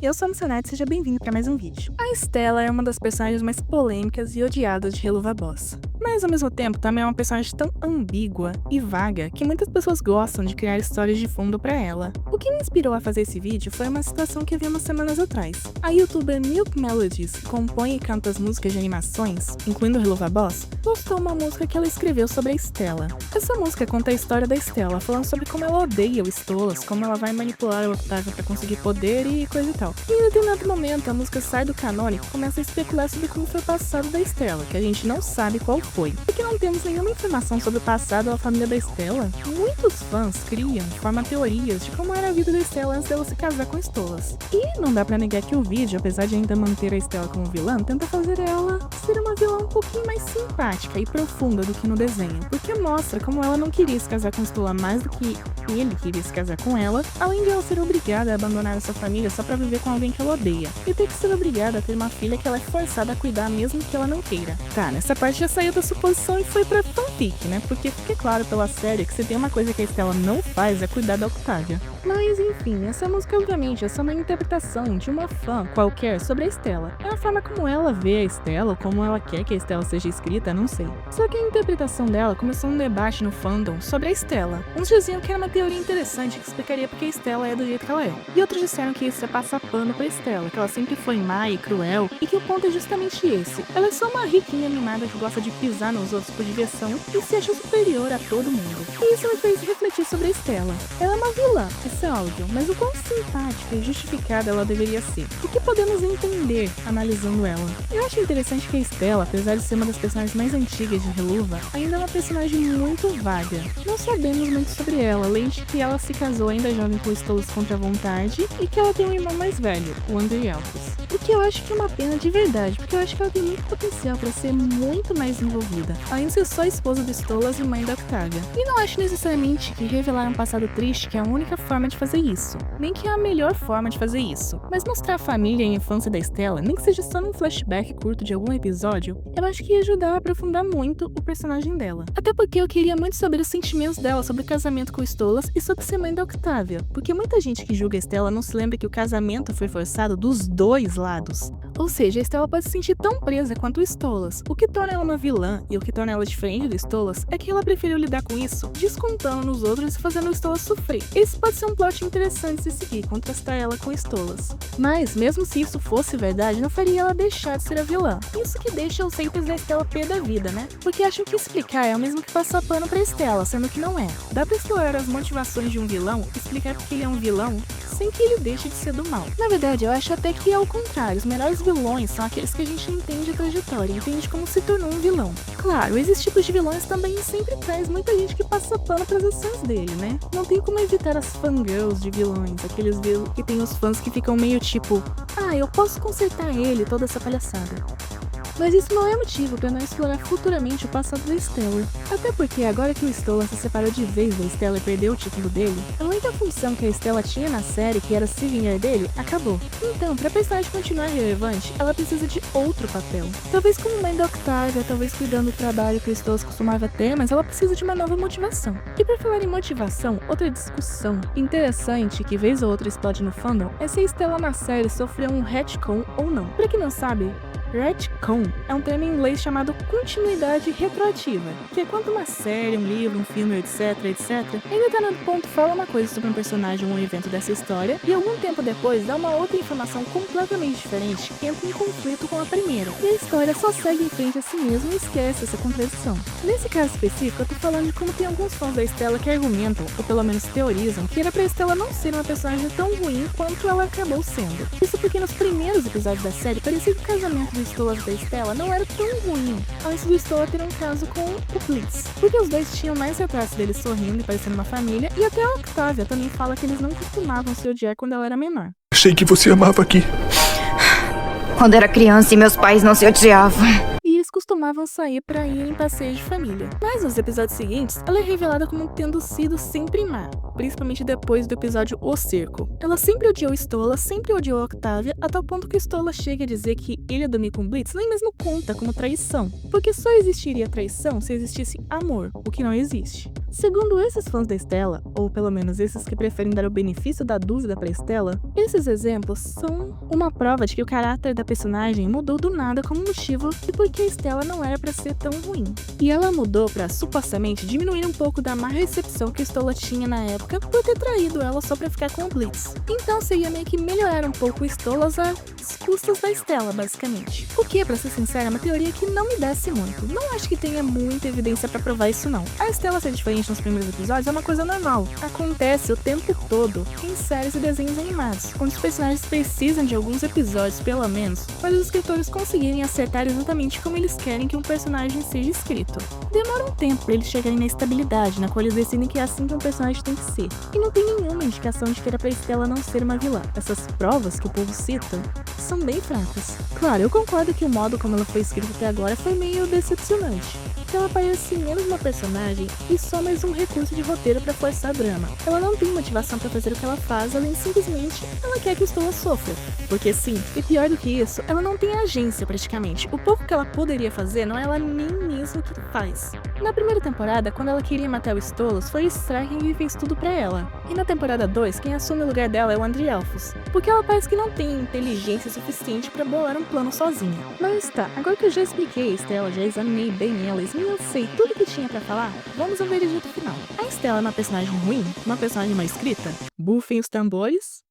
eu sou a Missionete e seja bem-vindo para mais um vídeo. A Stella é uma das personagens mais polêmicas e odiadas de Hello Boss. Mas ao mesmo tempo também é uma personagem tão ambígua e vaga que muitas pessoas gostam de criar histórias de fundo pra ela. O que me inspirou a fazer esse vídeo foi uma situação que eu vi umas semanas atrás. A youtuber Milk Melodies, que compõe e canta as músicas de animações, incluindo Hello Boss, postou uma música que ela escreveu sobre a Stella. Essa música conta a história da Stella, falando sobre como ela odeia o Stolas, como ela vai manipular o Octavio pra conseguir poder e coisa e tal. E em determinado momento a música sai do canônico e começa a especular sobre como foi o passado da Stella, que a gente não sabe qual foi. Porque não temos nenhuma informação sobre o passado da família da Stella, muitos fãs criam, formam teorias de como era a vida da Stella antes dela se casar com Stolas. E não dá pra negar que o vídeo, apesar de ainda manter a Stella como vilã, tenta fazer ela ser uma vilã um pouquinho mais simpática e profunda do que no desenho, porque mostra como ela não queria se casar com Stolas mais do que ele queria se casar com ela, além de ela ser obrigada a abandonar essa família só pra viver com alguém que ela odeia, e ter que ser obrigada a ter uma filha que ela é forçada a cuidar mesmo que ela não queira. Tá, nessa parte já saiu da suposição e foi pra fanfic, né? Porque fica claro pela série que se tem uma coisa que a Stella não faz é cuidar da Octavia. Mas enfim, essa música obviamente é só uma interpretação de uma fã qualquer sobre a Stella. É a forma como ela vê a Stella, ou como ela quer que a Stella seja escrita, não sei. Só que a interpretação dela começou um debate no fandom sobre a Stella. Uns diziam que era uma teoria interessante que explicaria porque a Stella é do jeito que ela é. E outros disseram que isso é passar pano pra Stella, que ela sempre foi má e cruel, e que o ponto é justamente esse. Ela é só uma riquinha mimada que gosta de pisar nos outros por diversão e se acha superior a todo mundo. E isso me fez refletir sobre a Stella. Ela é uma vilã, isso é óbvio, mas o quão simpática e justificada ela deveria ser? O que podemos entender analisando ela? Eu acho interessante que a Stella, apesar de ser uma das personagens mais antigas de Helluva, ainda é uma personagem muito vaga. Não sabemos muito sobre ela, além de que ela se casou ainda jovem com Stolas contra a vontade e que ela tem um irmão mais velho, o Andrei Elfos. O que eu acho que é uma pena de verdade, porque eu acho que ela tem muito potencial para ser muito mais envolvida, além de ser só esposa do Stolas e mãe da Octavia. E não acho necessariamente que revelar um passado triste que é a única forma de fazer isso, nem que é a melhor forma de fazer isso, mas mostrar a família e a infância da Stella, nem que seja só num flashback curto de algum episódio, eu acho que ia ajudar a aprofundar muito o personagem dela. Até porque eu queria muito saber os sentimentos dela sobre o casamento com o Stolas e sobre ser mãe da Octavia, porque muita gente que julga a Stella não se lembra que o casamento foi forçado dos dois lados. Ou seja, a Stella pode se sentir tão presa quanto o Stolas. O que torna ela uma vilã e o que torna ela diferente do Stolas é que ela preferiu lidar com isso, descontando nos outros e fazendo o Stolas sofrer. Esse pode ser um plot interessante de seguir, contrastar ela com Stolas. Mas, mesmo se isso fosse verdade, não faria ela deixar de ser a vilã. Isso que deixa os haters da Stella pé da vida, né? Porque acham que explicar é o mesmo que passar pano pra Stella, sendo que não é. Dá pra explorar as motivações de um vilão, explicar porque ele é um vilão, sem que ele deixe de ser do mal. Na verdade, eu acho até que é o contrário. Os melhores vilões são aqueles que a gente entende a trajetória, entende como se tornou um vilão. Claro, esses tipos de vilões também sempre traz muita gente que passa pano pras ações dele, né? Não tem como evitar as fangirls de vilões, aqueles que tem os fãs que ficam meio tipo, ah, eu posso consertar ele, toda essa palhaçada. Mas isso não é motivo para não explorar futuramente o passado da Stella. Até porque agora que o Stolas se separou de vez da Stella e perdeu o título dele, a única função que a Stella tinha na série, que era se vingar dele, acabou. Então, pra personagem continuar relevante, ela precisa de outro papel. Talvez como mãe da Octavia, talvez cuidando do trabalho que o Stolas costumava ter, mas ela precisa de uma nova motivação. E por falar em motivação, outra discussão interessante que vez ou outra explode no fandom é se a Stella na série sofreu um retcon ou não. Pra quem não sabe, retcon é um termo em inglês chamado continuidade retroativa, que é quando uma série, um livro, um filme, etc, em determinado ponto fala uma coisa sobre um personagem ou um evento dessa história, e algum tempo depois dá uma outra informação completamente diferente que entra em conflito com a primeira, e a história só segue em frente a si mesma e esquece essa contradição. Nesse caso específico, eu tô falando de como tem alguns fãs da Stella que argumentam, ou pelo menos teorizam, que era pra Stella não ser uma personagem tão ruim quanto ela acabou sendo. Isso porque nos primeiros episódios da série parecia que o casamento do Stolas e da Stella não era tão ruim, antes do Stolas ter um caso com o Blitz, porque os dois tinham mais retratos deles sorrindo e parecendo uma família, e até a Octavia também fala que eles não costumavam se odiar quando ela era menor. Achei que você amava aqui. Quando era criança e meus pais não se odiavam. E eles costumavam sair pra ir em passeios de família. Mas nos episódios seguintes, ela é revelada como tendo sido sempre má, principalmente depois do episódio O Cerco. Ela sempre odiou Stolas, sempre odiou a Octavia, a tal ponto que Stolas chega a dizer que ele dormir com Blitz nem mesmo conta como traição, porque só existiria traição se existisse amor, o que não existe. Segundo esses fãs da Stella, ou pelo menos esses que preferem dar o benefício da dúvida pra Stella, esses exemplos são uma prova de que o caráter da personagem mudou do nada como motivo e porque a Stella não era pra ser tão ruim. E ela mudou pra, supostamente, diminuir um pouco da má recepção que a Stola tinha na época por ter traído ela só pra ficar com o Blitz. Então seria meio que melhorar um pouco o Stolas às custas da Stella, basicamente. O que, pra ser sincera, é uma teoria que não me desce muito. Não acho que tenha muita evidência pra provar isso não. A Stella ser diferente nos primeiros episódios é uma coisa normal. Acontece o tempo todo em séries e desenhos animados, onde os personagens precisam de alguns episódios, pelo menos, para os escritores conseguirem acertar exatamente como eles querem que um personagem seja escrito. Demora um tempo para eles chegarem na estabilidade, na qual eles decidem que é assim que um personagem tem que ser. E não tem nenhuma indicação de que era pra Stella não ser uma vilã. Essas provas que o povo cita são bem fracas. Claro, eu concordo que o modo como ela foi escrita até agora foi meio decepcionante. Ela parece menos uma personagem e só mais um recurso de roteiro pra forçar drama. Ela não tem motivação pra fazer o que ela faz, além de simplesmente ela quer que o Stola sofra. Porque sim, e pior do que isso, ela não tem agência praticamente. O pouco que ela poderia fazer não é ela nem mesmo que faz. Na primeira temporada, quando ela queria matar o Stolas, foi o Striking que fez tudo pra ela. E na temporada 2, quem assume o lugar dela é o Andrielfos, porque ela parece que não tem inteligência suficiente pra bolar um plano sozinha. Mas tá, agora que eu já expliquei a Stella, já examinei bem ela e eu sei tudo que tinha pra falar, vamos ao veredito final. A Stella é uma personagem ruim? Uma personagem mal escrita? Bufem os tambores.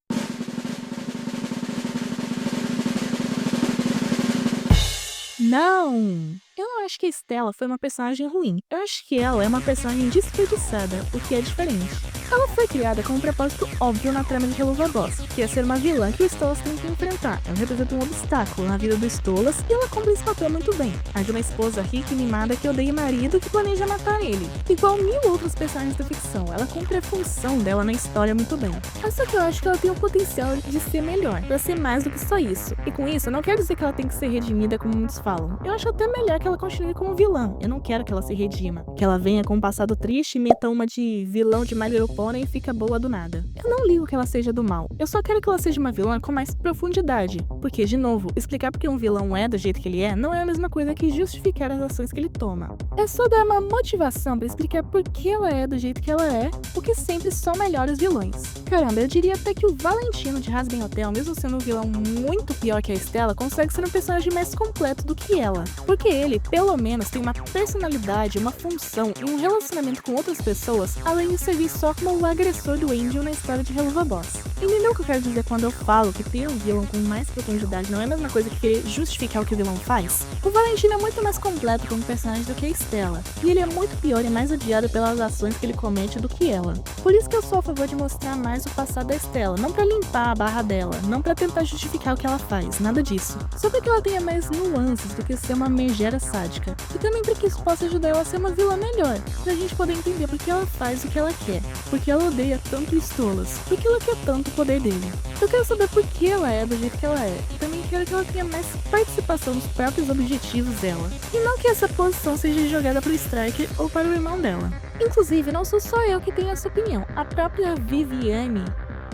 Não! Eu não acho que a Stella foi uma personagem ruim. Eu acho que ela é uma personagem desperdiçada, o que é diferente. Ela foi criada com um propósito óbvio na trama de Helluva Boss, que é ser uma vilã que o Stolas tem que enfrentar. Ela representa um obstáculo na vida do Stolas e ela cumpre esse papel muito bem. A de uma esposa rica e mimada que odeia o marido que planeja matar ele. Igual 1000 outros personagens da ficção, ela cumpre a função dela na história muito bem. Mas só que eu acho que ela tem o potencial de ser melhor, pra ser mais do que só isso. E com isso, eu não quero dizer que ela tem que ser redimida como muitos falam. Eu acho até melhor que ela continue como vilã. Eu não quero que ela se redima. Que ela venha com um passado triste e meta uma de vilão de My Little Pony e fica boa do nada. Eu não ligo que ela seja do mal. Eu só quero que ela seja uma vilã com mais profundidade. Porque, de novo, explicar porque um vilão é do jeito que ele é não é a mesma coisa que justificar as ações que ele toma. É só dar uma motivação pra explicar por que ela é do jeito que ela é, o que sempre só melhora os vilões. Caramba, eu diria até que o Valentino de Hazbin Hotel, mesmo sendo um vilão muito pior que a Stella, consegue ser um personagem mais completo do que ela. Porque ele, pelo menos, tem uma personalidade, uma função e um relacionamento com outras pessoas, além de servir só como o agressor do Angel na história de Helluva Boss. Entendeu o que eu quero dizer quando eu falo que ter um vilão com mais profundidade não é a mesma coisa que querer justificar o que o vilão faz? O Valentino é muito mais completo como personagem do que a Stella, e ele é muito pior e mais odiado pelas ações que ele comete do que ela. Por isso que eu sou a favor de mostrar mais o passado da Stella, não pra limpar a barra dela, não pra tentar justificar o que ela faz, nada disso. Só pra que ela tenha mais nuances do que ser uma megera sádica, e também pra que isso possa ajudar ela a ser uma vilã melhor, pra gente poder entender por que ela faz o que ela quer, porque ela odeia tanto Stolas, porque ela quer tanto o poder dele. Eu quero saber por que ela é do jeito que ela é, e também quero que ela tenha mais participação nos próprios objetivos dela, e não que essa posição seja jogada pro Striker ou para o irmão dela. Inclusive, não sou só eu que tenho essa opinião, a própria Viviane,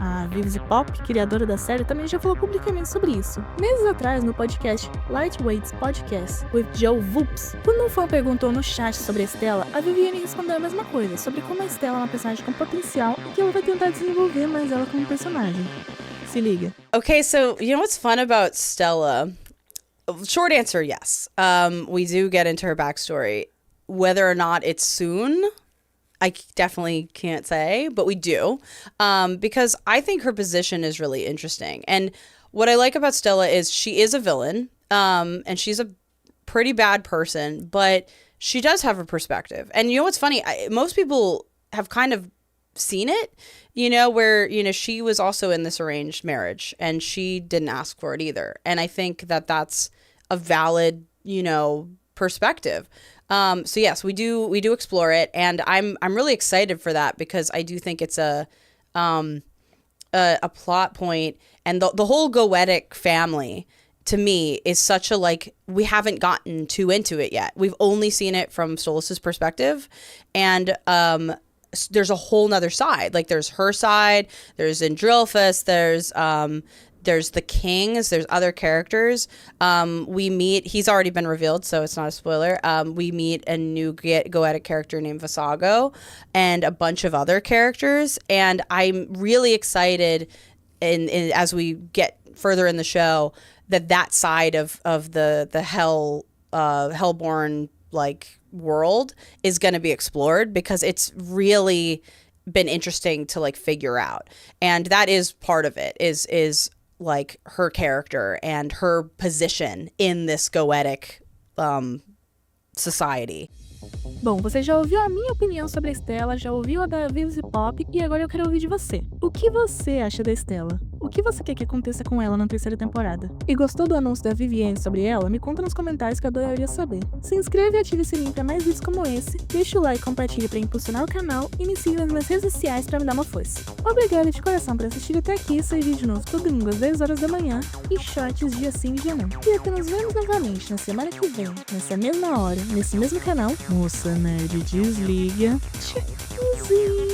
a Vivzy Pop, criadora da série, também já falou publicamente sobre isso. Meses atrás, no podcast Lightweights Podcast with Joe Voops, quando um fã perguntou no chat sobre a Stella, a Viviane respondeu a mesma coisa, sobre como a Stella é uma personagem com potencial e que ela vai tentar desenvolver mais ela como personagem. Se liga. Okay, so you know what's fun about Stella? Short answer, yes. We do get into her backstory. Whether or not it's soon, I definitely can't say, but we do, because I think her position is really interesting. And what I like about Stella is she is a villain, and she's a pretty bad person, but she does have a perspective. And you know what's funny? Most people have kind of seen it, where, she was also in this arranged marriage and she didn't ask for it either. And I think that that's a valid, perspective. So yes, we do explore it, and I'm really excited for that because I do think it's a plot point, and the whole Goetic family to me is such a we haven't gotten too into it yet. We've only seen it from Stolas' perspective, and there's a whole nother side. There's her side, there's Andrilphus, there's the kings, there's other characters. We meet, he's already been revealed, so it's not a spoiler. We meet a new Goetic character named Visago and a bunch of other characters. And I'm really excited as we get further in the show that side of the Hellborn like world is going to be explored, because it's really been interesting to like figure out. And that is part of it, is like her character and her position in this Goetic society. Bom, você já ouviu a minha opinião sobre a Stella, já ouviu a da Vivzy Pop, e agora eu quero ouvir de você. O que você acha da Stella? O que você quer que aconteça com ela na 3ª temporada? E gostou do anúncio da Vivienne sobre ela? Me conta nos comentários que eu adoraria saber. Se inscreve e ative o sininho para mais vídeos como esse, deixa o like e compartilha para impulsionar o canal e me siga nas minhas redes sociais para me dar uma força. Obrigada de coração por assistir até aqui, sai vídeo novo todo domingo às 10 horas da manhã e shorts dia sim e dia não. E até nos vemos novamente na semana que vem, nessa mesma hora, nesse mesmo canal. Moça nerd, desliga. Tchauzinho.